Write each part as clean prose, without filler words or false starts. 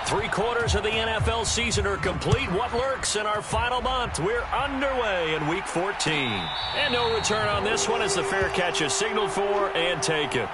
3/4 of the NFL season are complete. What lurks in our final month? We're underway in Week 14. And no return on this one as the fair catch is signaled for and taken.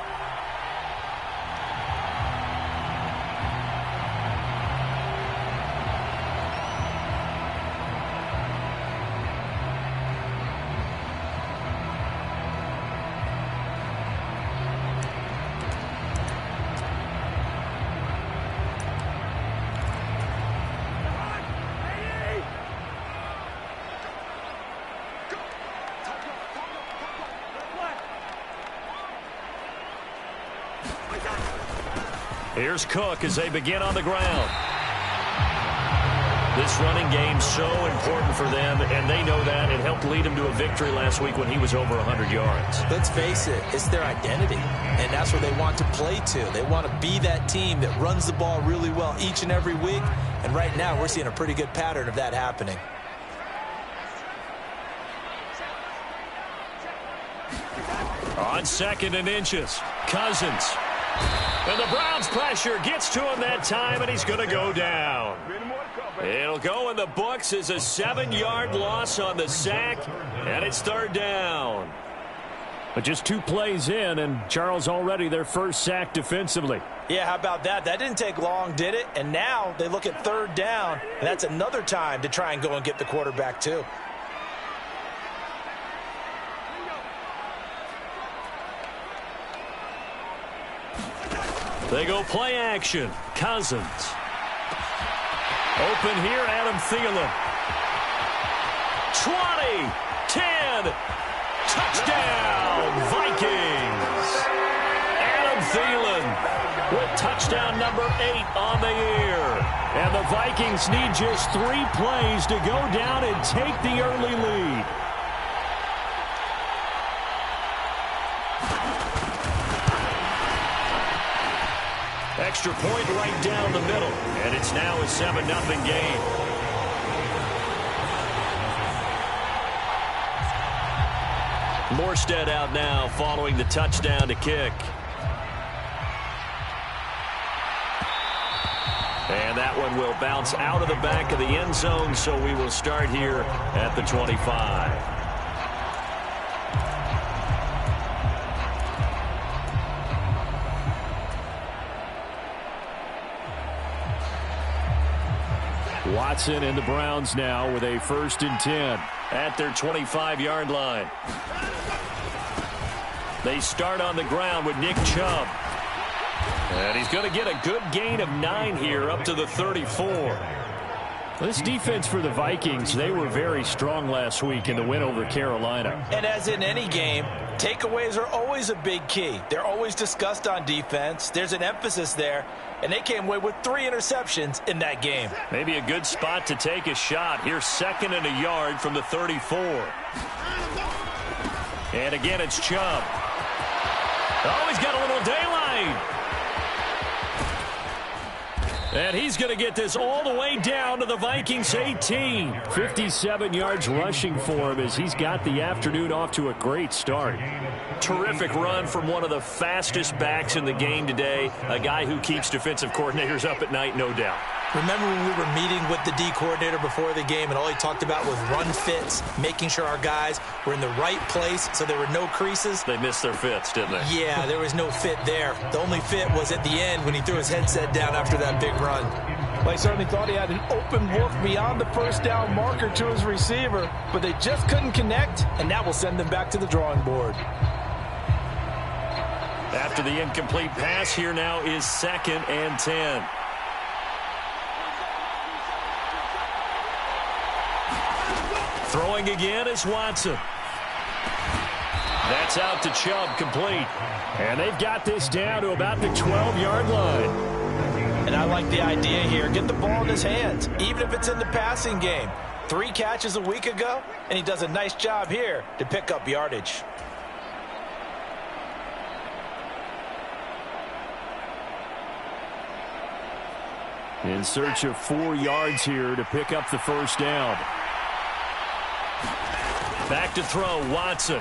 Here's Cook as they begin on the ground. This running game's so important for them, and they know that. It helped lead them to a victory last week when he was over 100 yards. Let's face it, it's their identity, and that's where they want to play to. They want to be that team that runs the ball really well each and every week, and right now we're seeing a pretty good pattern of that happening. On 2nd and inches, Cousins. And the Browns' pressure gets to him that time, and he's going to go down. It'll go in the books as a 7-yard loss on the sack, and it's 3rd down. But just 2 plays in, and Charles already their first sack defensively. Yeah, how about that? That didn't take long, did it? And now they look at 3rd down, and that's another time to try and go and get the quarterback too. They go play action. Cousins. Open here, Adam Thielen. 20, 10, touchdown, Vikings. Adam Thielen with touchdown number 8 on the year. And the Vikings need just 3 plays to go down and take the early lead. Extra point right down the middle, and it's now a 7-0 game. Morstead out now following the touchdown to kick. And that one will bounce out of the back of the end zone, so we will start here at the 25. Watson and the Browns now with a 1st and 10 at their 25-yard line. They start on the ground with Nick Chubb. And he's going to get a good gain of 9 here up to the 34. This defense for the Vikings, they were very strong last week in the win over Carolina. And as in any game, takeaways are always a big key. They're always discussed on defense. There's an emphasis there, and they came away with 3 interceptions in that game. Maybe a good spot to take a shot. Here's 2nd and a yard from the 34. And again, it's Chubb. Oh, he's got a little daylight. And he's going to get this all the way down to the Vikings 18. 57 yards rushing for him as he's got the afternoon off to a great start. Terrific run from one of the fastest backs in the game today. A guy who keeps defensive coordinators up at night, no doubt. Remember when we were meeting with the D coordinator before the game and all he talked about was run fits, making sure our guys were in the right place so there were no creases? They missed their fits, didn't they? Yeah, there was no fit there. The only fit was at the end when he threw his headset down after that big run. Well, he certainly thought he had an open look beyond the 1st down marker to his receiver, but they just couldn't connect, and that will send them back to the drawing board. After the incomplete pass, here now is 2nd and 10. Throwing again is Watson. That's out to Chubb, complete. And they've got this down to about the 12-yard line. And I like the idea here. Get the ball in his hands, even if it's in the passing game. 3 catches a week ago, and he does a nice job here to pick up yardage. In search of 4 yards here to pick up the 1st down. Back to throw, Watson.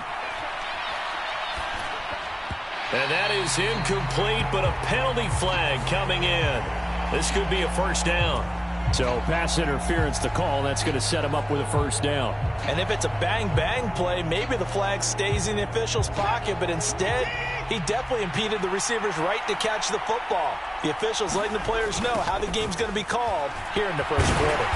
And that is incomplete, but a penalty flag coming in. This could be a first down. So pass interference to call. That's going to set him up with a first down. And if it's a bang-bang play, maybe the flag stays in the official's pocket, but instead, he definitely impeded the receiver's right to catch the football. The officials letting the players know how the game's going to be called here in the first quarter.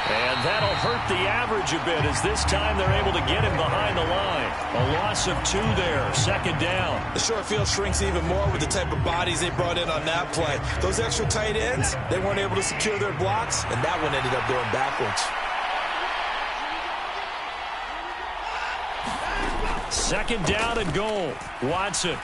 And that'll hurt the average a bit as this time they're able to get him behind the line. A loss of 2 there, second down. The short field shrinks even more with the type of bodies they brought in on that play. Those extra tight ends, they weren't able to secure their blocks, and that one ended up going backwards. Second down and goal. Watson.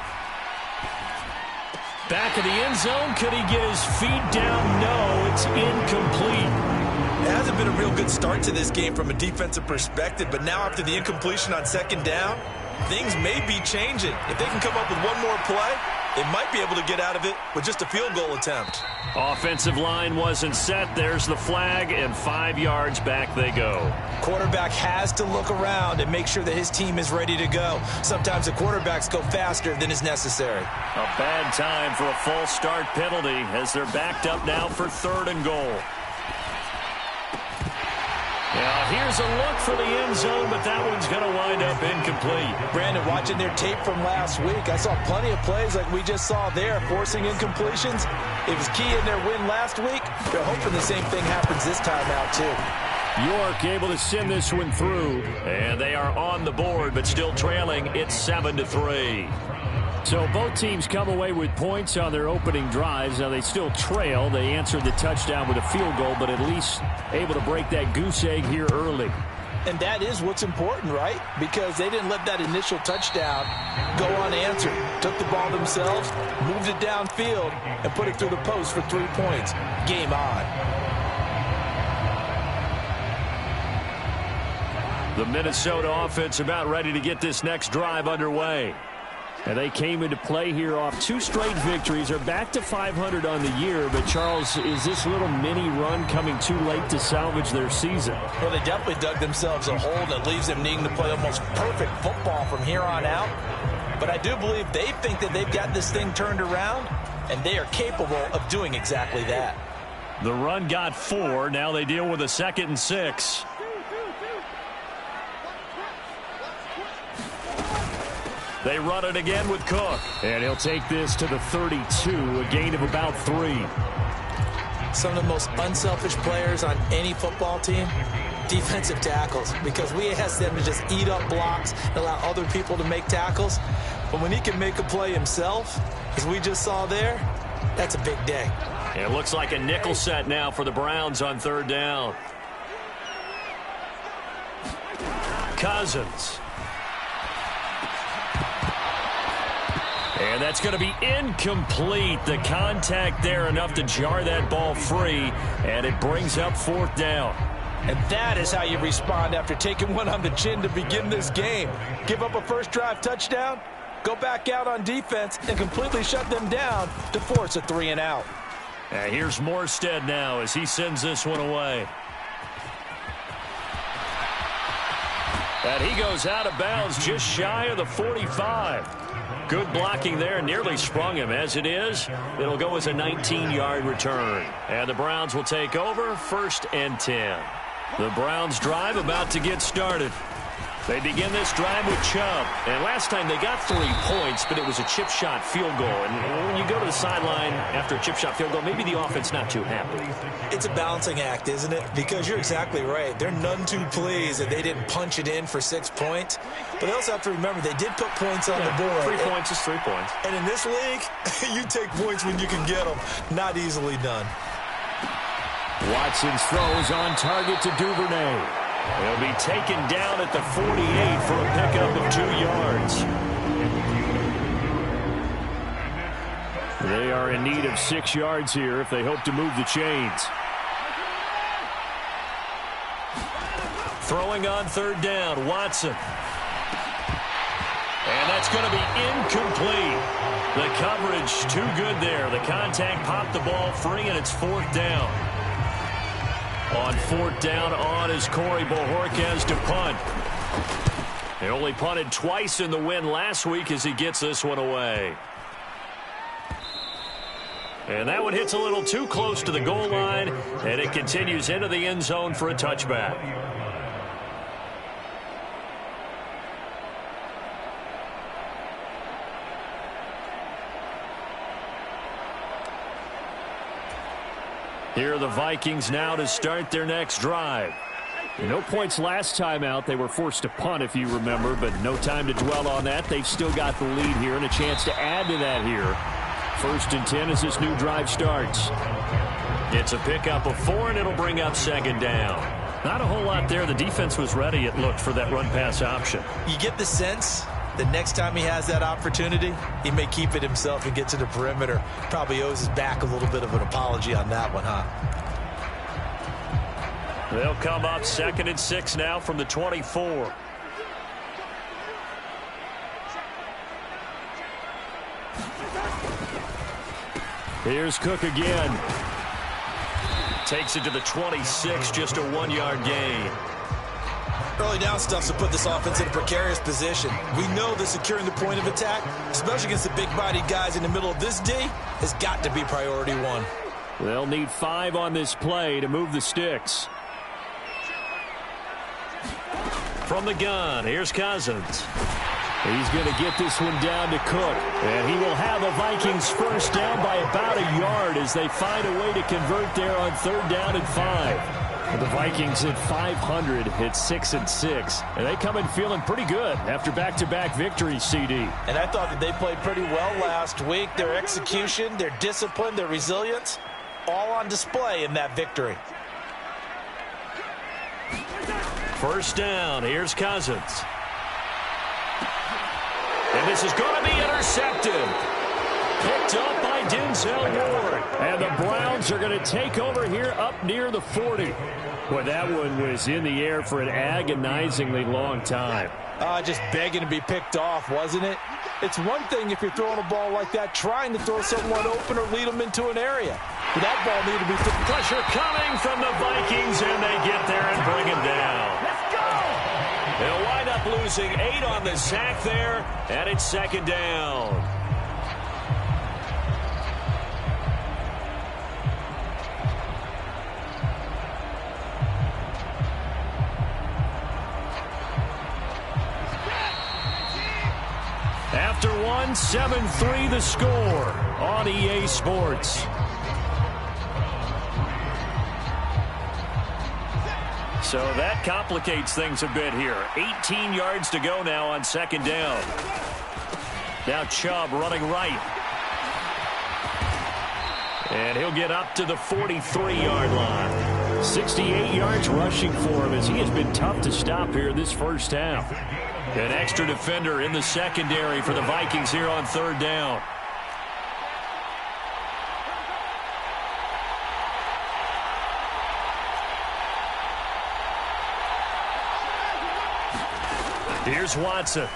Back of the end zone. Could he get his feet down? No, it's incomplete. It hasn't been a real good start to this game from a defensive perspective, but now after the incompletion on second down, things may be changing. If they can come up with one more play, they might be able to get out of it with just a field goal attempt. Offensive line wasn't set. There's the flag, and 5 yards back they go. Quarterback has to look around and make sure that his team is ready to go. Sometimes the quarterbacks go faster than is necessary. A bad time for a false start penalty as they're backed up now for 3rd and goal. Now, here's a look for the end zone, but that one's going to wind up incomplete. Brandon, watching their tape from last week, I saw plenty of plays like we just saw there, forcing incompletions. It was key in their win last week. They're hoping the same thing happens this time out, too. York able to send this one through. And they are on the board, but still trailing. It's 7-3. So both teams come away with points on their opening drives. Now they still trail. They answered the touchdown with a field goal, but at least able to break that goose egg here early. And that is what's important, right? Because they didn't let that initial touchdown go unanswered. Took the ball themselves, moved it downfield, and put it through the post for 3 points. Game on. The Minnesota offense about ready to get this next drive underway. And they came into play here off 2 straight victories. They're back to 500 on the year. But, Charles, is this little mini run coming too late to salvage their season? Well, they definitely dug themselves a hole that leaves them needing to play almost perfect football from here on out. But I do believe they think that they've got this thing turned around, and they are capable of doing exactly that. The run got 4. Now they deal with a 2nd and 6. They run it again with Cook. And he'll take this to the 32, a gain of about 3. Some of the most unselfish players on any football team, defensive tackles, because we ask them to just eat up blocks and allow other people to make tackles. But when he can make a play himself, as we just saw there, that's a big day. It looks like a nickel set now for the Browns on 3rd down. Cousins. And that's going to be incomplete. The contact there enough to jar that ball free, and it brings up 4th down. And that is how you respond after taking one on the chin to begin this game. Give up a first drive touchdown, go back out on defense, and completely shut them down to force a 3 and out. And here's Morstead now as he sends this one away. And he goes out of bounds just shy of the 45. Good blocking there, nearly sprung him. As it is, it'll go as a 19-yard return. And the Browns will take over, 1st and 10. The Browns drive about to get started. They begin this drive with Chubb. And last time they got 3 points, but it was a chip shot field goal. And when you go to the sideline after a chip shot field goal, maybe the offense not too happy. It's a balancing act, isn't it? Because you're exactly right. They're none too pleased that they didn't punch it in for 6 points. But they also have to remember they did put points on the board. 3 points is 3 points. And in this league, you take points when you can get them. Not easily done. Watson's throws on target to Duvernay. He'll be taken down at the 48 for a pickup of 2 yards. They are in need of 6 yards here if they hope to move the chains. Throwing on 3rd down, Watson. And that's going to be incomplete. The coverage too good there. The contact popped the ball free, and it's 4th down. On 4th down on is Corey Bojorquez to punt. He only punted twice in the win last week as he gets this one away. And that one hits a little too close to the goal line, and it continues into the end zone for a touchback. Here are the Vikings now to start their next drive. No points last time out. They were forced to punt, if you remember, but no time to dwell on that. They've still got the lead here and a chance to add to that here. 1st and 10 as this new drive starts. It's a pickup of 4, and it'll bring up 2nd down. Not a whole lot there. The defense was ready, it looked, for that run-pass option. You get the sense that next time he has that opportunity, he may keep it himself and get to the perimeter. Probably owes his back a little bit of an apology on that one, huh? They'll come up 2nd and 6 now from the 24. Here's Cook again. Takes it to the 26, just a 1-yard gain. Early down stuff to put this offense in a precarious position. We know that securing the point of attack, especially against the big-bodied guys in the middle of this D, has got to be priority 1. They'll need 5 on this play to move the sticks. From the gun, here's Cousins. He's going to get this one down to Cook. And he will have the Vikings first down by about a yard as they find a way to convert there on 3rd down and 5. The Vikings at 500 at 6 and 6. And they come in feeling pretty good after back-to-back victories, CD. And I thought that they played pretty well last week. Their execution, their discipline, their resilience, all on display in that victory. 1st down, here's Cousins. And this is going to be intercepted. Picked up by Denzel Ward. And the Browns are going to take over here up near the 40. Boy, that one was in the air for an agonizingly long time. Just begging to be picked off, wasn't it? It's one thing if you're throwing a ball like that, trying to throw someone open or lead them into an area. But that ball needed to be thrown. Pressure coming from the Vikings, and they get there and bring him down. They'll wind up losing 8 on the sack there, and it's 2nd down. After 1, 7-3 the score on EA Sports. So that complicates things a bit here. 18 yards to go now on 2nd down. Now Chubb running right. And he'll get up to the 43-yard line. 68 yards rushing for him as he has been tough to stop here this first half. An extra defender in the secondary for the Vikings here on 3rd down. Here's Watson.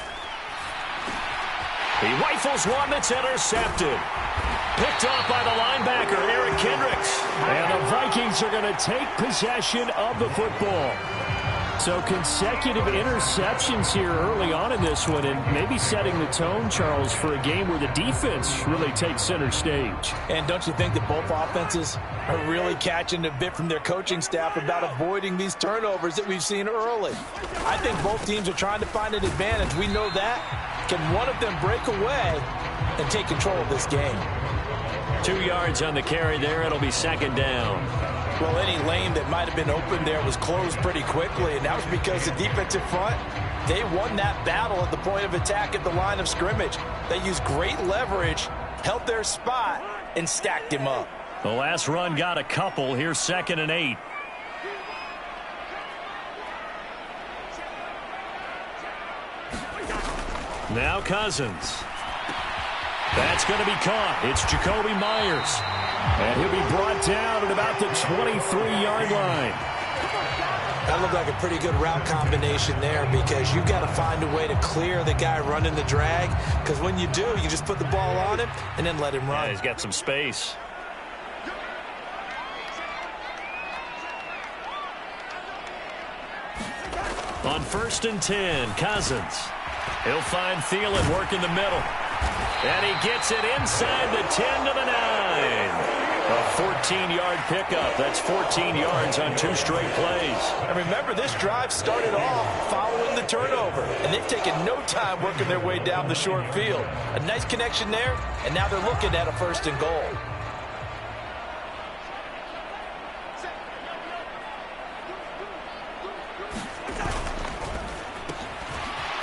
He rifles one that's intercepted. Picked off by the linebacker, Eric Kendricks. And the Vikings are going to take possession of the football. So consecutive interceptions here early on in this one, and maybe setting the tone, Charles, for a game where the defense really takes center stage. And don't you think that both offenses are really catching a bit from their coaching staff about avoiding these turnovers that we've seen early? I think both teams are trying to find an advantage. We know that. Can one of them break away and take control of this game? 2 yards on the carry there. It'll be 2nd down. Well, any lane that might have been open there was closed pretty quickly, and that was because the defensive front, they won that battle at the point of attack at the line of scrimmage. They used great leverage, held their spot, and stacked him up. The last run got a couple. Here's 2nd and 8. Now Cousins. That's going to be caught. It's Jacoby Myers. And he'll be brought down at about the 23-yard line. That looked like a pretty good route combination there because you've got to find a way to clear the guy running the drag, because when you do, you just put the ball on him and then let him run. Yeah, he's got some space. On 1st and 10, Cousins. He'll find Thielen working the middle. And he gets it inside the 10 to the 9. A 14-yard pickup. That's 14 yards on 2 straight plays. And remember, this drive started off following the turnover, and they've taken no time working their way down the short field. A nice connection there, and now they're looking at a 1st and goal.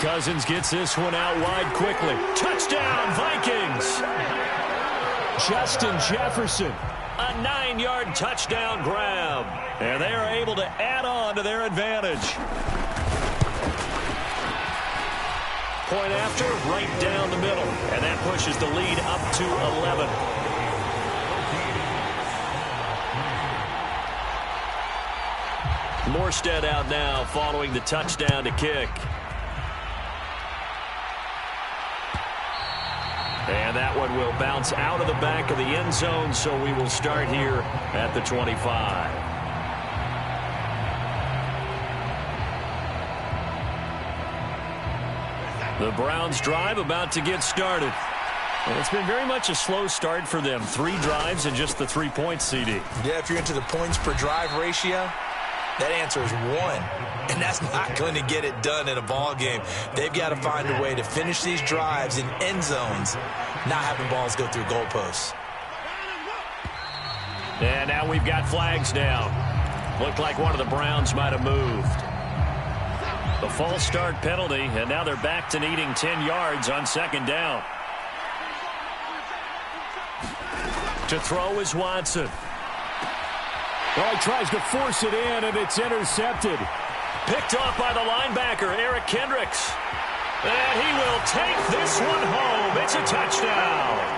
Cousins gets this one out wide quickly. Touchdown, Vikings! Justin Jefferson. A 9-yard touchdown grab. And they are able to add on to their advantage. Point after, right down the middle. And that pushes the lead up to 11. Morstead out now following the touchdown to kick. And that one will bounce out of the back of the end zone, so we will start here at the 25. The Browns drive about to get started. And it's been very much a slow start for them. 3 drives and just the 3 points, CD. Yeah, if you're into the points per drive ratio, that answer is 1. And that's not going to get it done in a ball game. They've got to find a way to finish these drives in end zones, not having balls go through goalposts. And now we've got flags down. Looked like one of the Browns might have moved. The false start penalty, and now they're back to needing 10 yards on 2nd down. To throw is Watson. Well, he tries to force it in, and it's intercepted. Picked off by the linebacker, Eric Kendricks. And he will take this one home. It's a touchdown.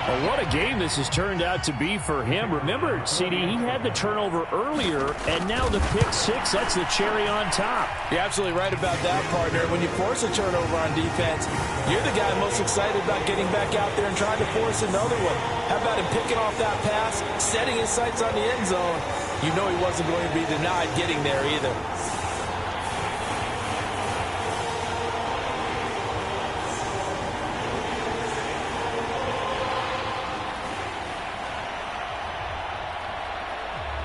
Well, what a game this has turned out to be for him. Remember, CD, he had the turnover earlier, and now the pick 6, that's the cherry on top. You're absolutely right about that, partner. When you force a turnover on defense, you're the guy most excited about getting back out there and trying to force another one. How about him picking off that pass, setting his sights on the end zone? You know he wasn't going to be denied getting there either.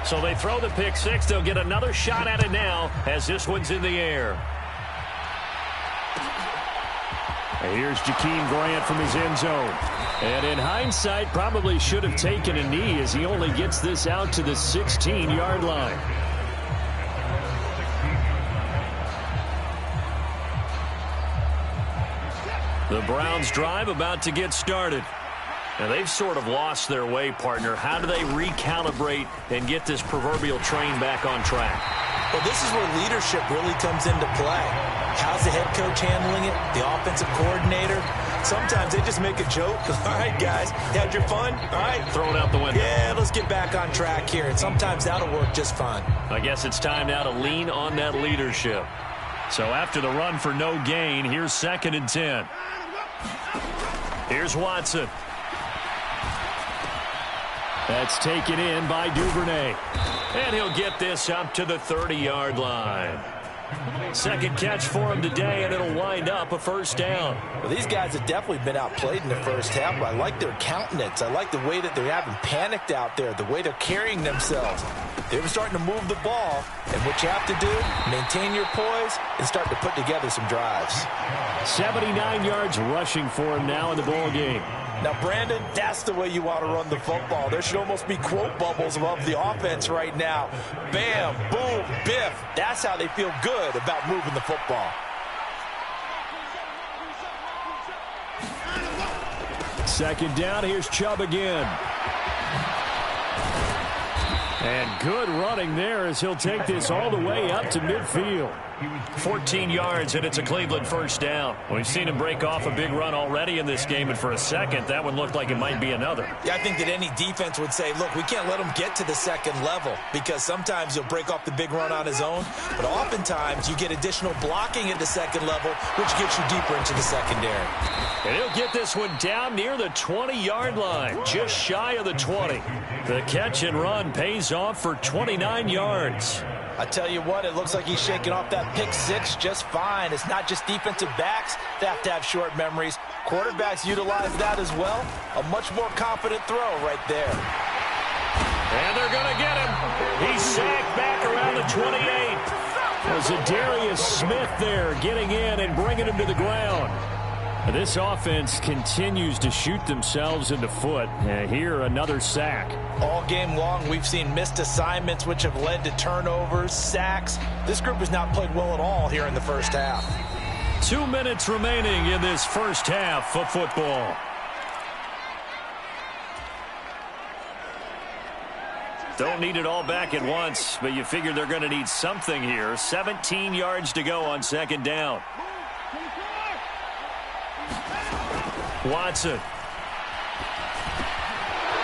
So they throw the pick 6. They'll get another shot at it now as this one's in the air. And here's Jakeem Grant from his end zone. And in hindsight, probably should have taken a knee as he only gets this out to the 16-yard line. The Browns drive about to get started. Now, they've sort of lost their way, partner. How do they recalibrate and get this proverbial train back on track? Well, this is where leadership really comes into play. How's the head coach handling it? The offensive coordinator? Sometimes they just make a joke. All right, guys, had your fun? All right. Throw it out the window. Yeah, let's get back on track here. And sometimes that'll work just fine. I guess it's time now to lean on that leadership. So after the run for no gain, here's 2nd and 10. Here's Watson. That's taken in by Duvernay. And he'll get this up to the 30-yard line. 2nd catch for him today, and it'll wind up a 1st down. Well, these guys have definitely been outplayed in the first half, but I like their countenance. I like the way that they're having panicked out there, the way they're carrying themselves. They were starting to move the ball, and what you have to do, maintain your poise and start to put together some drives. 79 yards rushing for him now in the ball game. Now, Brandon, that's the way you want to run the football. There should almost be quote bubbles above the offense right now. Bam, boom, biff. That's how they feel good about moving the football. 2nd down, here's Chubb again. And good running there as he'll take this all the way up to midfield. 14 yards, and it's a Cleveland 1st down. We've seen him break off a big run already in this game, and for a second, that one looked like it might be another. Yeah, I think that any defense would say, look, we can't let him get to the 2nd level because sometimes he'll break off the big run on his own, but oftentimes you get additional blocking at the 2nd level, which gets you deeper into the secondary. And he'll get this one down near the 20-yard line, just shy of the 20. The catch and run pays off for 29 yards. I tell you what, it looks like he's shaking off that pick six just fine. It's not just defensive backs that have to have short memories. Quarterbacks utilize that as well. A much more confident throw right there. And they're going to get him. He's sacked back around the 28. Was it Darius Smith there getting in and bringing him to the ground? This offense continues to shoot themselves in the foot. Here, another sack. All game long, we've seen missed assignments, which have led to turnovers, sacks. This group has not played well at all here in the first half. 2 minutes remaining in this first half of football. Don't need it all back at once, but you figure they're going to need something here. 17 yards to go on second down. Watson.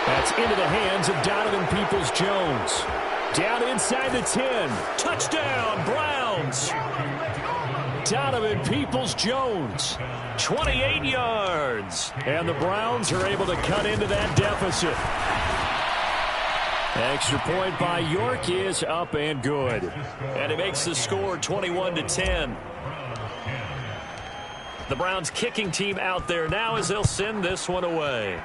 That's into the hands of Donovan Peoples-Jones. Down inside the 10. Touchdown, Browns. Donovan Peoples-Jones. 28 yards. And the Browns are able to cut into that deficit. Extra point by York is up and good. And it makes the score 21-10. The Browns kicking team out there now as they'll send this one away.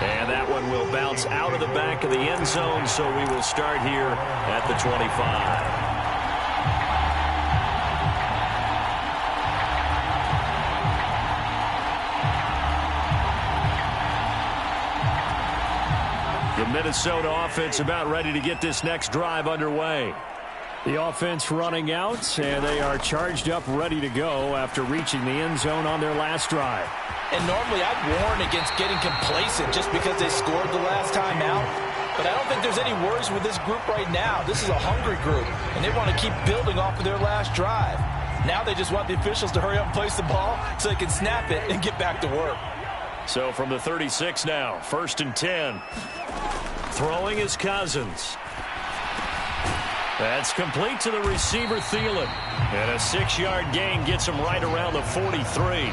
And that one will bounce out of the back of the end zone, so we will start here at the 25. The Minnesota offense about ready to get this next drive underway. The offense running out, and they are charged up, ready to go after reaching the end zone on their last drive. And normally I'd warn against getting complacent just because they scored the last time out. But I don't think there's any worries with this group right now. This is a hungry group, and they want to keep building off of their last drive. Now they just want the officials to hurry up and place the ball so they can snap it and get back to work. So from the 36 now, 1st and 10. Throwing is Cousins. That's complete to the receiver, Thielen. And a 6-yard gain gets him right around the 43.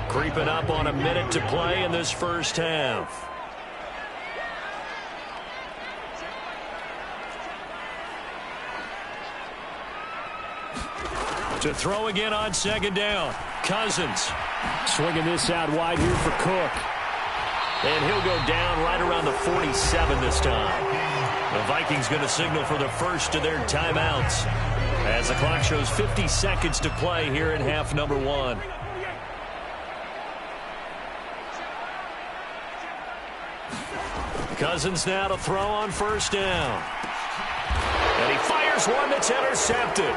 Creeping up on a minute to play in this first half. To throw again on second down. Cousins. Swinging this out wide here for Cook. And he'll go down right around the 47 this time. The Vikings going to signal for the first of their timeouts as the clock shows 50 seconds to play here in half number 1. Cousins now to throw on first down. And he fires one that's intercepted.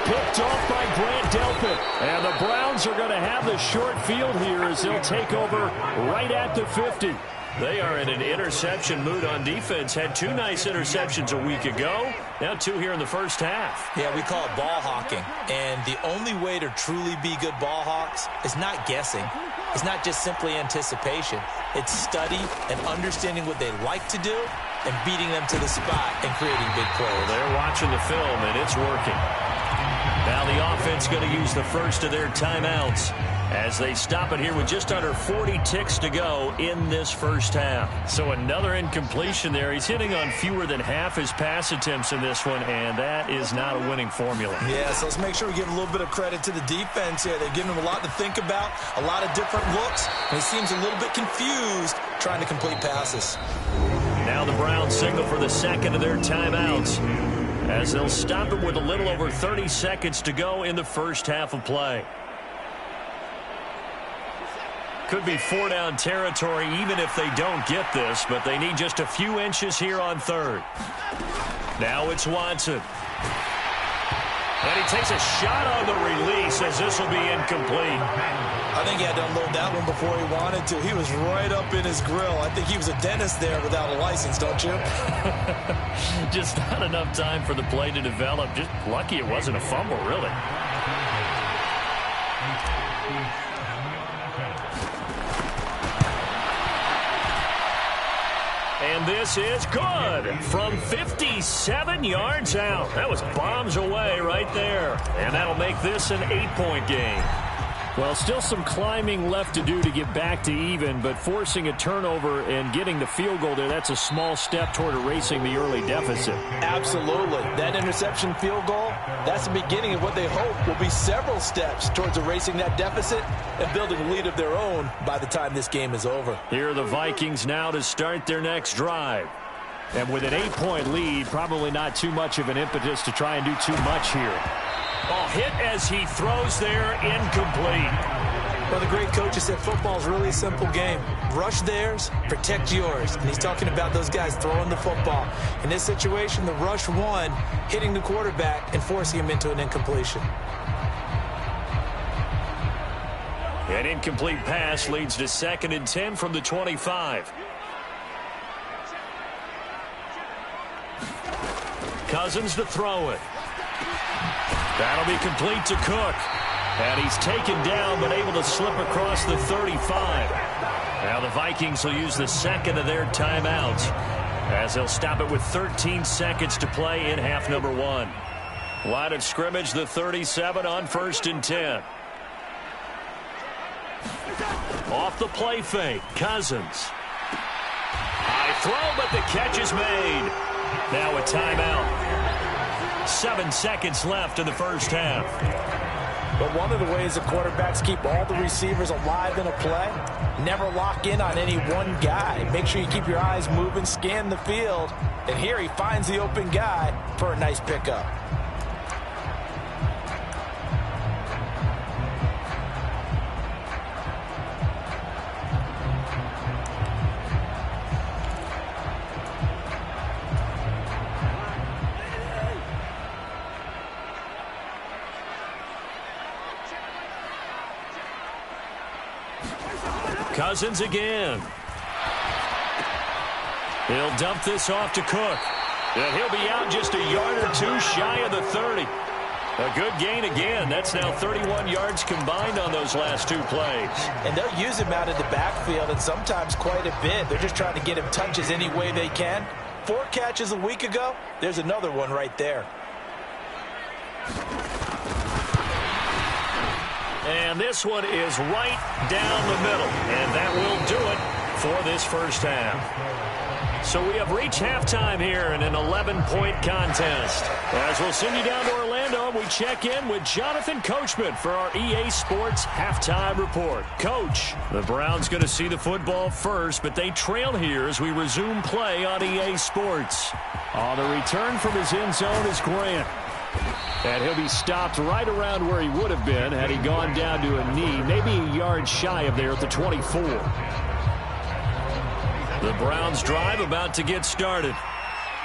Picked off by Grant Delpit. And the Browns are going to have the short field here as they'll take over right at the 50. They are in an interception mood on defense. Had 2 nice interceptions a week ago. Now 2 here in the first half. Yeah, we call it ball hawking. And the only way to truly be good ball hawks is not guessing. It's not just simply anticipation. It's study and understanding what they like to do and beating them to the spot and creating big plays. Well, they're watching the film, and it's working. Now the offense going to use the first of their timeouts as they stop it here with just under 40 ticks to go in this first half. So another incompletion there. He's hitting on fewer than half his pass attempts in this one, and that is not a winning formula. Yeah, so let's make sure we give a little bit of credit to the defense here. They're giving him a lot to think about, a lot of different looks, and he seems a little bit confused trying to complete passes. Now the Browns signal for the second of their timeouts as they'll stop it with a little over 30 seconds to go in the first half of play. Could be 4-down territory even if they don't get this, but they need just a few inches here on third. Now it's Watson. And he takes a shot on the release as this will be incomplete. I think he had to unload that one before he wanted to. He was right up in his grill. I think he was a dentist there without a license, don't you? Just not enough time for the play to develop. Just lucky it wasn't a fumble, really. And this is good from 57 yards out. That was bombs away right there. And that'll make this an 8-point game. Well, still some climbing left to do to get back to even, but forcing a turnover and getting the field goal there, that's a small step toward erasing the early deficit. Absolutely. That interception field goal, that's the beginning of what they hope will be several steps towards erasing that deficit and building a lead of their own by the time this game is over. Here are the Vikings now to start their next drive. And with an 8-point lead, probably not too much of an impetus to try and do too much here. Oh, hit as he throws there, incomplete. Well, the great coach has said football is really a simple game. Rush theirs, protect yours. And he's talking about those guys throwing the football. In this situation, the rush won, hitting the quarterback and forcing him into an incompletion. An incomplete pass leads to 2nd and 10 from the 25. Cousins to throw it. That'll be complete to Cook. And he's taken down but able to slip across the 35. Now the Vikings will use the second of their timeouts as they'll stop it with 13 seconds to play in half number 1. Line of scrimmage, the 37 on 1st and 10. Off the play fake, Cousins. High throw, but the catch is made. Now a timeout. 7 seconds left in the first half. But one of the ways the quarterbacks keep all the receivers alive in a play, never lock in on any one guy. Make sure you keep your eyes moving, scan the field. And here he finds the open guy for a nice pickup. Cousins again. He'll dump this off to Cook. And he'll be out just a yard or two shy of the 30. A good gain again. That's now 31 yards combined on those last 2 plays. And they'll use him out of the backfield and sometimes quite a bit. They're just trying to get him touches any way they can. 4 catches a week ago. There's another one right there. And this one is right down the middle. And that will do it for this first half. So we have reached halftime here in an 11-point contest. As we'll send you down to Orlando, we check in with Jonathan Coachman for our EA Sports Halftime Report. Coach, the Browns going to see the football first, but they trail here as we resume play on EA Sports. On the return from his end zone is Grant. And he'll be stopped right around where he would have been had he gone down to a knee, maybe a yard shy of there at the 24. The Browns drive about to get started.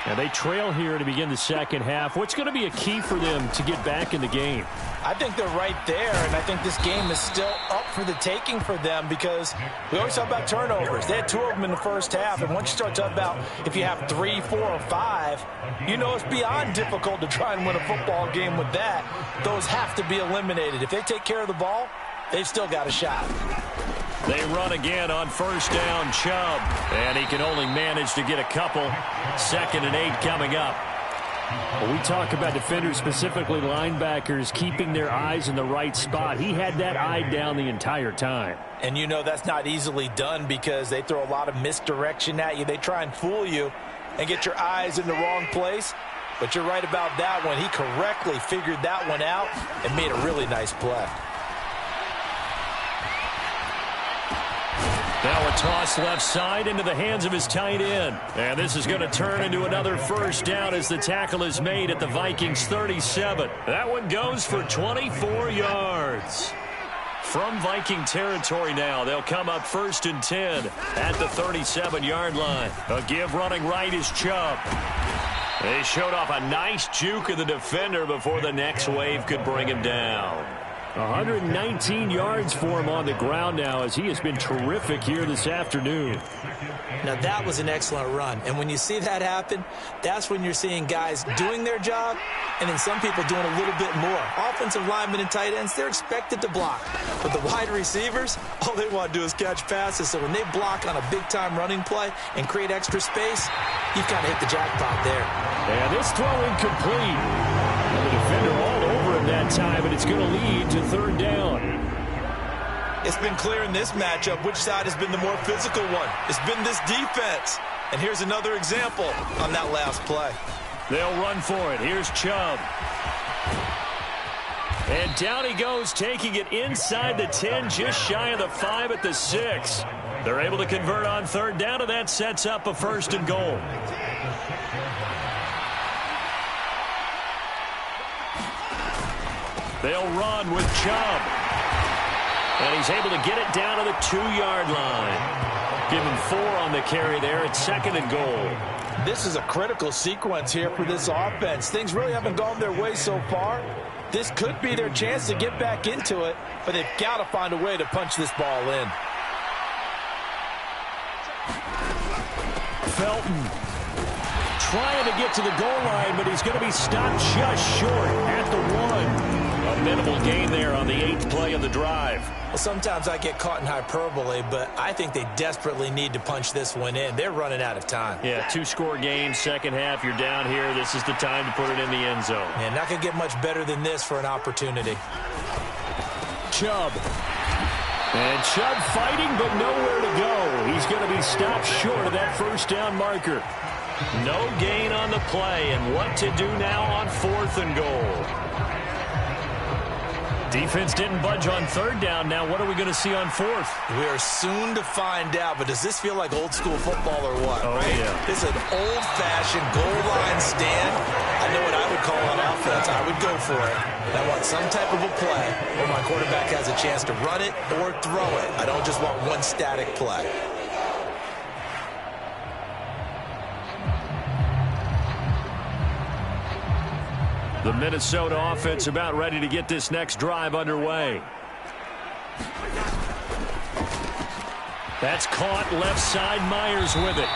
And they trail here to begin the second half. What's going to be a key for them to get back in the game? I think they're right there, and I think this game is still up for the taking for them because we always talk about turnovers. They had 2 of them in the first half, and once you start talking about if you have 3, 4, or 5, you know it's beyond difficult to try and win a football game with that. Those have to be eliminated. If they take care of the ball, they've still got a shot. They run again on first down, Chubb. And he can only manage to get a couple. 2nd and 8 coming up. When we talk about defenders, specifically linebackers, keeping their eyes in the right spot, he had that eye down the entire time. And you know that's not easily done because they throw a lot of misdirection at you. They try and fool you and get your eyes in the wrong place. But you're right about that one. He correctly figured that one out and made a really nice play. Now a toss left side into the hands of his tight end. And this is going to turn into another first down as the tackle is made at the Vikings 37. That one goes for 24 yards. From Viking territory now, they'll come up 1st and 10 at the 37-yard line. A give running right is Chubb. They showed off a nice juke of the defender before the next wave could bring him down. 119 yards for him on the ground now as he has been terrific here this afternoon. Now, that was an excellent run. And when you see that happen, that's when you're seeing guys doing their job and then some people doing a little bit more. Offensive linemen and tight ends, they're expected to block. But the wide receivers, all they want to do is catch passes. So when they block on a big-time running play and create extra space, you've kind of hit the jackpot there. And this throw incomplete. And the defender all over him that time, and it's going to lead to 3rd down. It's been clear in this matchup which side has been the more physical one. It's been this defense. And here's another example on that last play. They'll run for it. Here's Chubb. And down he goes, taking it inside the 10, just shy of the 5 at the 6. They're able to convert on third down, and that sets up a 1st and goal. They'll run with Chubb. And he's able to get it down to the 2-yard line. Give him 4 on the carry there. It's 2nd and goal. This is a critical sequence here for this offense. Things really haven't gone their way so far. This could be their chance to get back into it, but they've got to find a way to punch this ball in. Felton trying to get to the goal line, but he's going to be stopped just short at the 1. A minimal gain there on the 8th play of the drive. Well, sometimes I get caught in hyperbole, but I think they desperately need to punch this one in. They're running out of time. Yeah, 2-score game, second half. You're down here. This is the time to put it in the end zone. Man, not going to get much better than this for an opportunity. Chubb. And Chubb fighting, but nowhere to go. He's going to be stopped short of that 1st down marker. No gain on the play, and what to do now on 4th and goal. Defense didn't budge on 3rd down. Now what are we going to see on 4th? We are soon to find out, but does this feel like old school football or what? Oh, right? Yeah. This is an old-fashioned goal line stand. I know what I would call on offense. I would go for it. I want some type of a play where my quarterback has a chance to run it or throw it. I don't just want one static play. The Minnesota offense about ready to get this next drive underway. That's caught left side. Myers with it.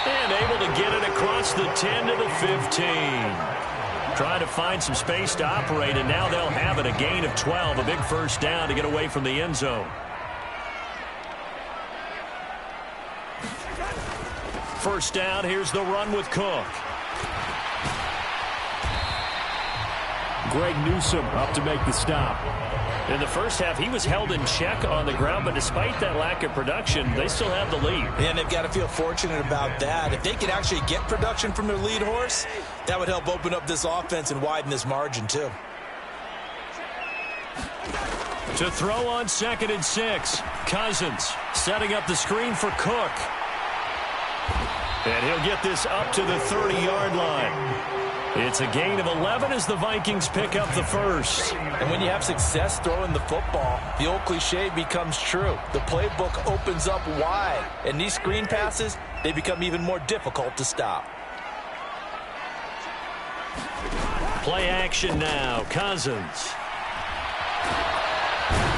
And able to get it across the 10 to the 15. Trying to find some space to operate, and now they'll have it. A gain of 12. A big 1st down to get away from the end zone. 1st down. Here's the run with Cook. Greg Newsome up to make the stop. In the first half, he was held in check on the ground, but despite that lack of production, they still have the lead. And they've got to feel fortunate about that. If they could actually get production from their lead horse, that would help open up this offense and widen this margin, too. To throw on 2nd and 6. Cousins setting up the screen for Cook. And he'll get this up to the 30-yard line. It's a gain of 11 as the Vikings pick up the 1st. And when you have success throwing the football, the old cliche becomes true. The playbook opens up wide, and these screen passes, they become even more difficult to stop. Play action now. Cousins.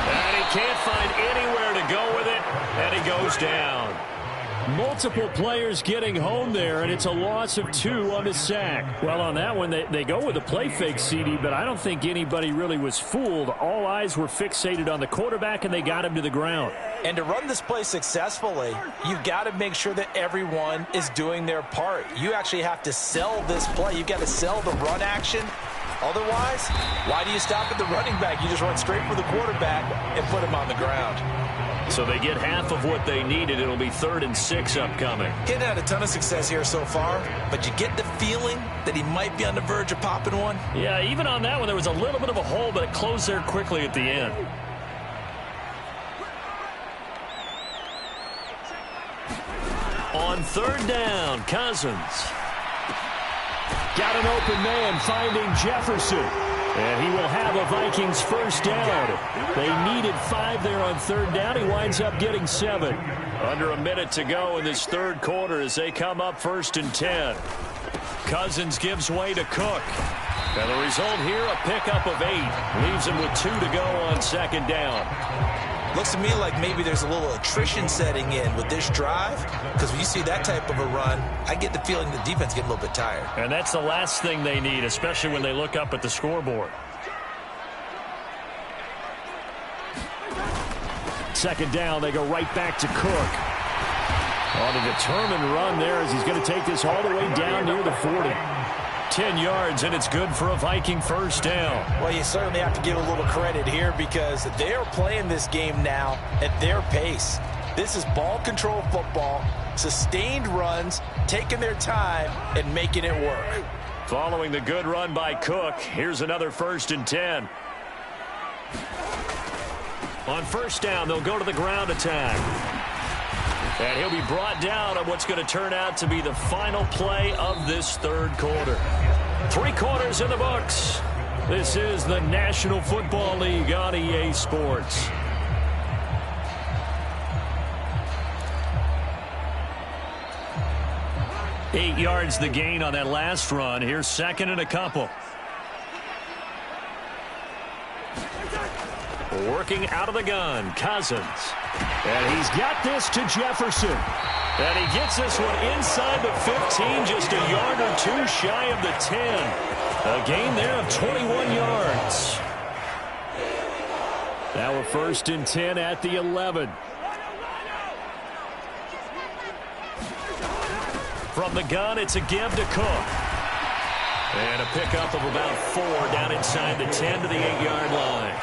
And he can't find anywhere to go with it, and he goes down. Multiple players getting home there, and it's a loss of 2 on the sack. Well, on that one, they go with a play fake, CD, but I don't think anybody really was fooled. All eyes were fixated on the quarterback, and they got him to the ground. And to run this play successfully, you've got to make sure that everyone is doing their part. You actually have to sell this play. You've got to sell the run action. Otherwise, why do you stop at the running back? You just run straight for the quarterback and put him on the ground. So they get half of what they needed. It'll be 3rd and 6 upcoming. He's had a ton of success here so far, but you get the feeling that he might be on the verge of popping one. Yeah, even on that one, there was a little bit of a hole, but it closed there quickly at the end. On 3rd down, Cousins. Got an open man finding Jefferson. And he will have a Vikings 1st down. They needed 5 there on 3rd down. He winds up getting 7. Under a minute to go in this 3rd quarter as they come up 1st and 10. Cousins gives way to Cook. And the result here, a pickup of 8. Leaves him with 2 to go on 2nd down. Looks to me like maybe there's a little attrition setting in with this drive, because when you see that type of a run, I get the feeling the defense getting a little bit tired. And that's the last thing they need, especially when they look up at the scoreboard. 2nd down, they go right back to Cook. On a determined run there as he's going to take this all the way down near the 40. 10 yards, and it's good for a Viking first down. Well, you certainly have to give a little credit here because they're playing this game now at their pace. This is ball control football, sustained runs, taking their time, and making it work. Following the good run by Cook, here's another 1st and 10. On first down, they'll go to the ground attack. And he'll be brought down on what's going to turn out to be the final play of this 3rd quarter. 3 quarters in the books. This is the National Football League on EA Sports. Eight yards the gain on that last run. Here's 2nd and a couple. Working out of the gun, Cousins. And he's got this to Jefferson. And he gets this one inside the 15, just a yard or 2 shy of the 10. A gain there of 21 yards. Now a 1st and 10 at the 11. From the gun, it's a give to Cook. And a pickup of about 4 down inside the 10 to the 8-yard line.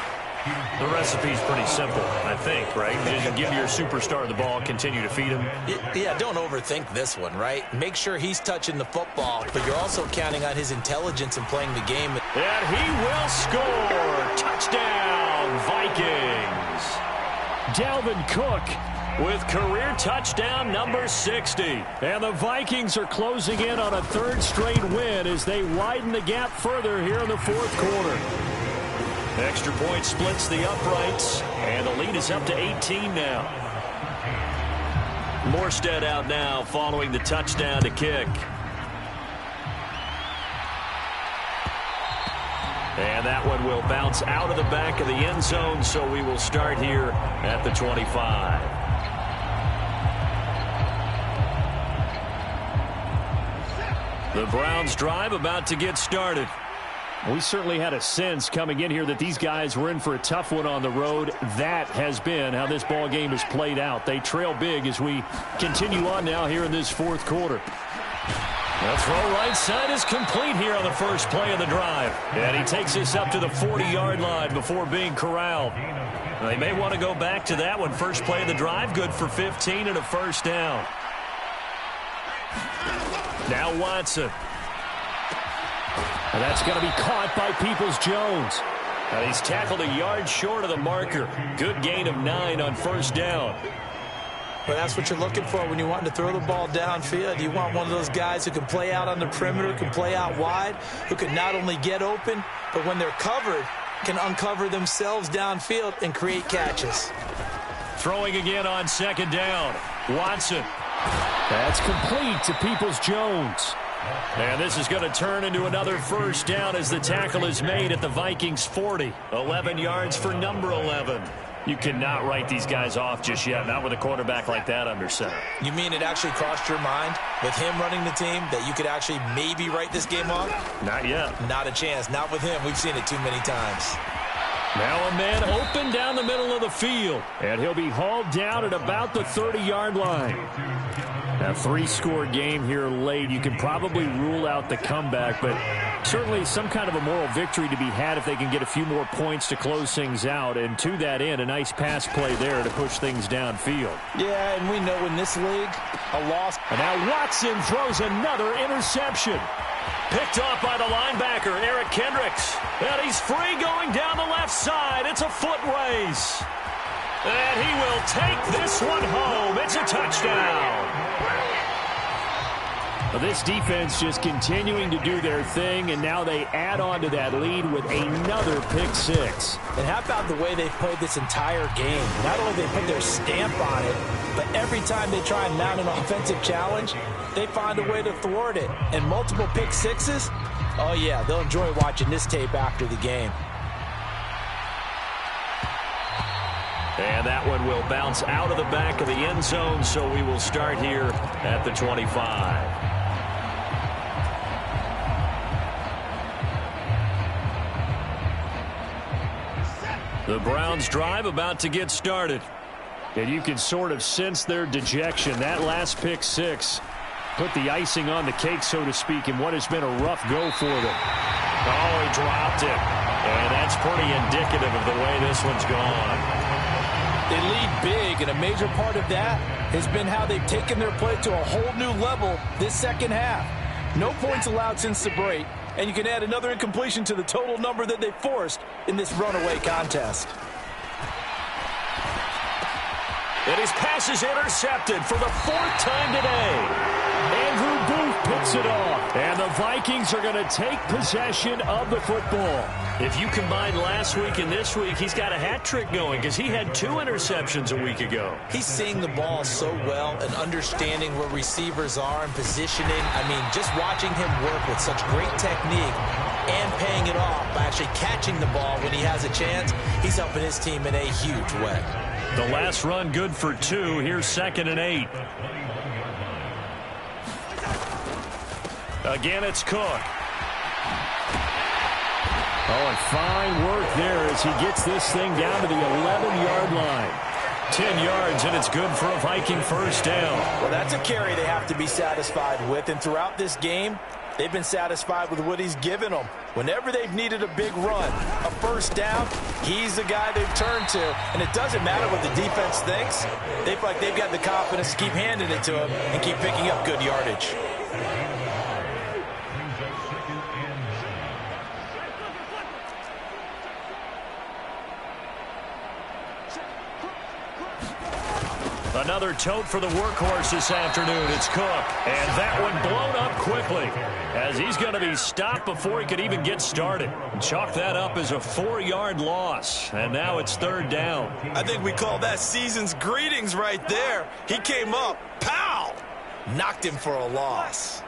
The recipe's pretty simple, I think, right? Just give your superstar the ball, continue to feed him. Yeah, don't overthink this one, right? Make sure he's touching the football, but you're also counting on his intelligence in playing the game. And he will score. Touchdown, Vikings. Dalvin Cook with career touchdown number 60. And the Vikings are closing in on a 3rd straight win as they widen the gap further here in the 4th quarter. Extra point splits the uprights, and the lead is up to 18 now. Morstead out now following the touchdown to kick. And that one will bounce out of the back of the end zone, so we will start here at the 25. The Browns drive about to get started. We certainly had a sense coming in here that these guys were in for a tough one on the road. That has been how this ball game has played out. They trail big as we continue on now here in this 4th quarter. The throw right side is complete here on the first play of the drive. And he takes us up to the 40-yard line before being corralled. They may want to go back to that one. First play of the drive, good for 15 and a 1st down. Now Watson. And that's going to be caught by Peoples-Jones. And he's tackled a yard short of the marker. Good gain of 9 on 1st down. Well, that's what you're looking for when you want to throw the ball downfield. You want one of those guys who can play out on the perimeter, can play out wide, who can not only get open, but when they're covered, can uncover themselves downfield and create catches. Throwing again on 2nd down. Watson. That's complete to Peoples-Jones. And this is going to turn into another 1st down as the tackle is made at the Vikings 40. 11 yards for number 11. You cannot write these guys off just yet, not with a quarterback like that under center. You mean it actually crossed your mind with him running the team that you could actually maybe write this game off? Not yet. Not a chance. Not with him. We've seen it too many times. Now a man open down the middle of the field. And he'll be hauled down at about the 30-yard line. A 3-score game here late. You can probably rule out the comeback, but certainly some kind of a moral victory to be had if they can get a few more points to close things out. And to that end, a nice pass play there to push things downfield. Yeah, and we know in this league, a loss. And now Watson throws another interception. Picked off by the linebacker, Eric Kendricks. And he's free going down the left side. It's a foot race. And he will take this one home. It's a touchdown. Well, this defense just continuing to do their thing, and now they add on to that lead with another pick 6. And how about the way they've played this entire game? Not only they put their stamp on it, but every time they try and mount an offensive challenge, they find a way to thwart it. And multiple pick 6s, oh yeah, they'll enjoy watching this tape after the game. And that one will bounce out of the back of the end zone, so we will start here at the 25. The Browns drive about to get started. And you can sort of sense their dejection. That last pick 6 put the icing on the cake, so to speak, in what has been a rough go for them. Oh, he dropped it. And that's pretty indicative of the way this one's gone. They lead big, and a major part of that has been how they've taken their play to a whole new level this second half. No points allowed since the break, and you can add another incompletion to the total number that they forced in this runaway contest. And his pass is intercepted for the 4th time today. Andrew Booth picks it off, and the Vikings are going to take possession of the football. If you combine last week and this week, he's got a hat trick going because he had 2 interceptions a week ago. He's seeing the ball so well and understanding where receivers are and positioning. I mean, just watching him work with such great technique and paying it off by actually catching the ball when he has a chance, he's helping his team in a huge way. The last run good for 2. Here's 2nd and 8. Again, it's Cook. Oh, and fine work there as he gets this thing down to the 11-yard line. 10 yards, and it's good for a Viking first down. Well, that's a carry they have to be satisfied with, and throughout this game, they've been satisfied with what he's given them. Whenever they've needed a big run, a first down, he's the guy they've turned to. And it doesn't matter what the defense thinks. They feel like they've got the confidence to keep handing it to him and keep picking up good yardage. Another tote for the workhorse this afternoon. It's Cook. And that one blown up quickly as he's going to be stopped before he could even get started. Chalk that up as a 4-yard loss. And now it's 3rd down. I think we call that season's greetings right there. He came up, pow! Knocked him for a loss.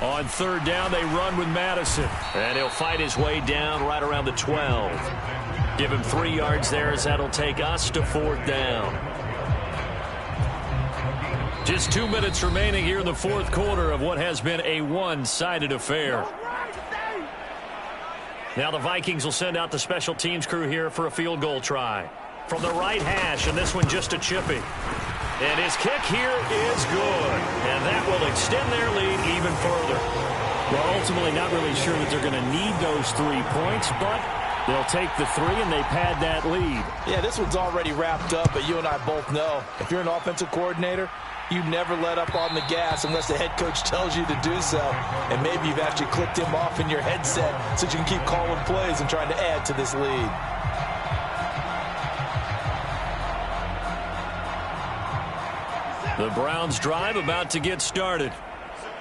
On 3rd down, they run with Madison. And he'll fight his way down right around the 12. Give him 3 yards there as that'll take us to 4th down. Just 2 minutes remaining here in the 4th quarter of what has been a one-sided affair. Now the Vikings will send out the special teams crew here for a field goal try. From the right hash, and this one just a chippy. And his kick here is good. And that will extend their lead even further. Well, ultimately not really sure that they're going to need those 3 points, but they'll take the 3 and they pad that lead. Yeah, this one's already wrapped up, but you and I both know if you're an offensive coordinator, you never let up on the gas unless the head coach tells you to do so. And maybe you've actually clicked him off in your headset so you can keep calling plays and trying to add to this lead. The Browns drive about to get started.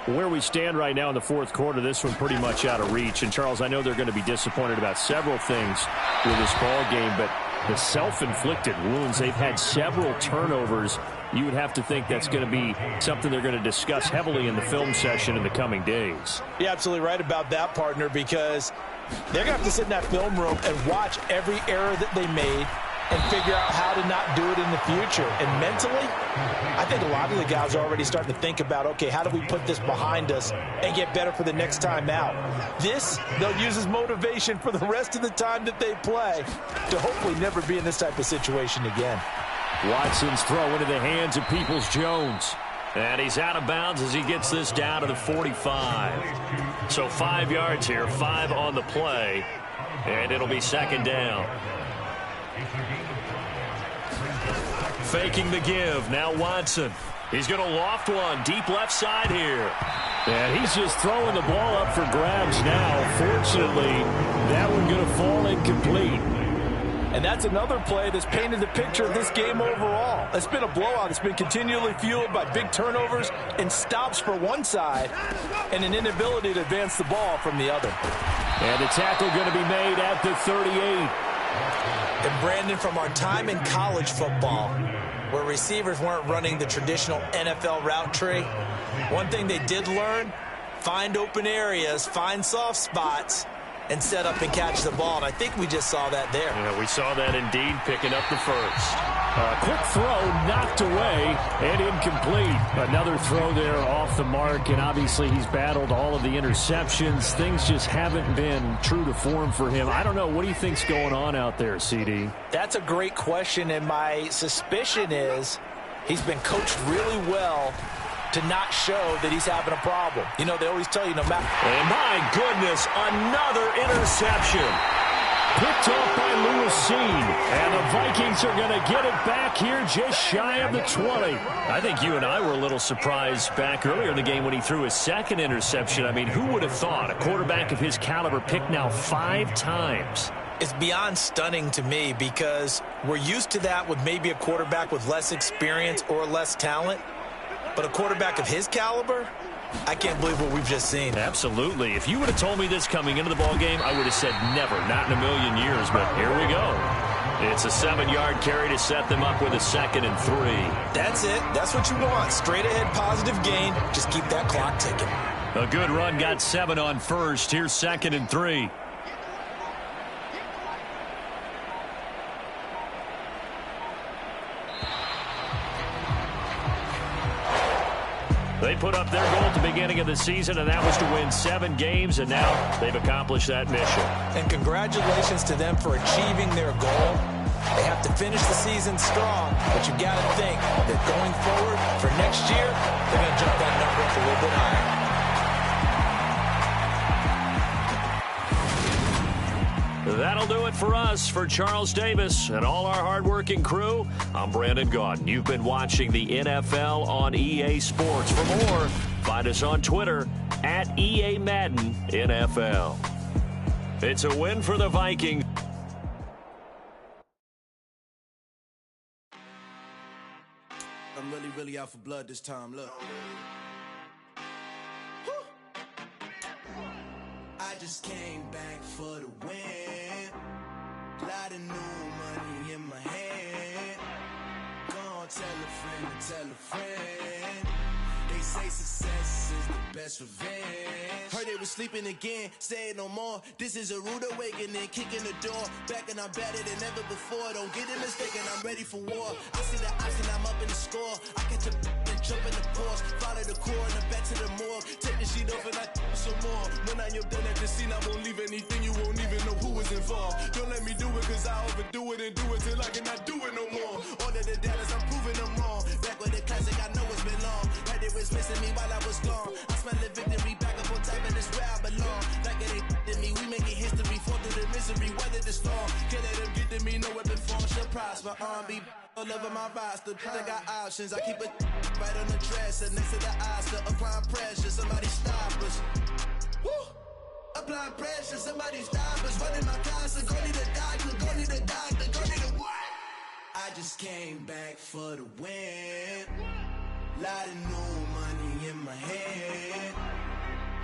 Where we stand right now in the 4th quarter, this one pretty much out of reach. And, Charles, I know they're going to be disappointed about several things with this ball game, but the self-inflicted wounds, they've had several turnovers. You would have to think that's going to be something they're going to discuss heavily in the film session in the coming days. You're absolutely right about that, partner, because they're going to have to sit in that film room and watch every error that they made and figure out how to not do it in the future. And mentally, I think a lot of the guys are already starting to think about, okay, how do we put this behind us and get better for the next time out? This, they'll use as motivation for the rest of the time that they play to hopefully never be in this type of situation again. Watson's throw into the hands of Peoples-Jones. And he's out of bounds as he gets this down to the 45. So 5 yards here, 5 on the play, and it'll be 2nd down. Faking the give. Now Watson. He's going to loft one deep left side here. And he's just throwing the ball up for grabs now. Fortunately, that one going to fall incomplete. And that's another play that's painted the picture of this game overall. It's been a blowout. It's been continually fueled by big turnovers and stops for one side and an inability to advance the ball from the other. And the tackle going to be made at the 38. And Brandon, from our time in college football, where receivers weren't running the traditional NFL route tree, one thing they did learn, find open areas, find soft spots, and set up and catch the ball. And I think we just saw that there. Yeah, we saw that indeed, picking up the first. Quick throw, knocked away, and incomplete. Another throw there off the mark, and obviously he's battled all of the interceptions. Things just haven't been true to form for him. I don't know. What do you think's going on out there, CD? That's a great question, and my suspicion is he's been coached really well to not show that he's having a problem. You know, they always tell you no matter. And my goodness, another interception. Picked off by Lewis-Seen, and the Vikings are going to get it back here just shy of the 20. I think you and I were a little surprised back earlier in the game when he threw his second interception. I mean, who would have thought a quarterback of his caliber picked now 5 times? It's beyond stunning to me because we're used to that with maybe a quarterback with less experience or less talent. But a quarterback of his caliber, I can't believe what we've just seen. Absolutely. If you would have told me this coming into the ball game, I would have said never, not in a million years. But here we go. It's a 7-yard carry to set them up with a 2nd and 3. That's it. That's what you want. Straight ahead, positive gain. Just keep that clock ticking. A good run, got 7 on first. Here's 2nd and 3. They put up their goal at the beginning of the season, and that was to win 7 games, and now they've accomplished that mission. And congratulations to them for achieving their goal. They have to finish the season strong, but you got to think that going forward for next year, they're going to jump that number up a little bit higher. That'll do it for us. For Charles Davis and all our hardworking crew, I'm Brandon Gaudin. You've been watching the NFL on EA Sports. For more, find us on Twitter at EA Madden NFL. It's a win for the Vikings. I'm really out for blood this time. Look. I just came back for the win. Lot of new money in my hand. Gonna tell a friend to tell a friend. They say success is the best revenge. Heard they was sleeping again, say it no more. This is a rude awakening, kicking the door. Back and I'm better than ever before. Don't get it mistaken, I'm ready for war. I see the option, I'm up in the score. I catch a and jump in the Porsche. Follow the core and the back to the morgue. Take the sheet off and I some more. When I am done at the scene, I won't leave anything. You won't even know who was involved. Don't let me do it, cause I overdo it and do it till I cannot do it no more. All of the doubters, I'm proving them wrong. Back with the classic, I know it's been long. Heard it was missing me while I was gone. I smell the victory back up on top, and it's where I belong. Like it ain't to me, we making history. Fall through the misery, weather the storm. Can't let them get to me, no weapon form shall prosper. R&B all over my roster. I got options, I keep it right on the dresser. Next to the Oscar, applying pressure. Somebody stop us. Woo! Applying pressure, somebody stop us. Running my concert, go need a doctor, go need a doctor, go need a what? I just came back for the win. Lot of new money in my hand.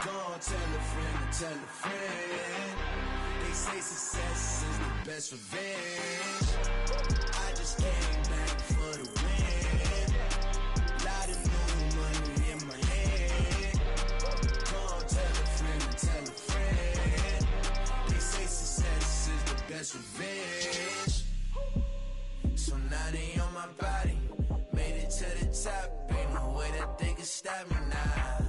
Gonna tell a friend to tell a friend. They say success is the best revenge. I just came back for the win. Lot of new money in my hand. Gonna tell a friend to tell a friend. They say success is the best revenge. So now they on my body. Made it to the top. Ain't no way that they can stop me now.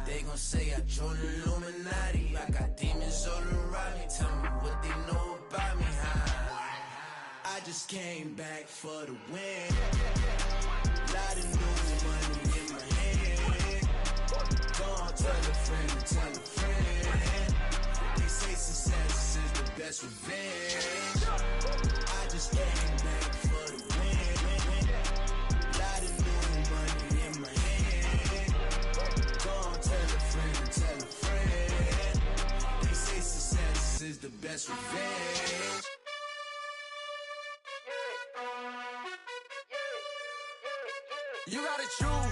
They gon' say I joined the Illuminati. I got demons all around me. Tell me what they know about me, huh? I just came back for the win. Lot of new money in my hand. Gonna tell a friend to tell a friend. They say success is the best revenge. I just came back for the win. Lot of new money in my hand. Gonna tell a friend to tell a friend. They say success is the best revenge. You gotta choose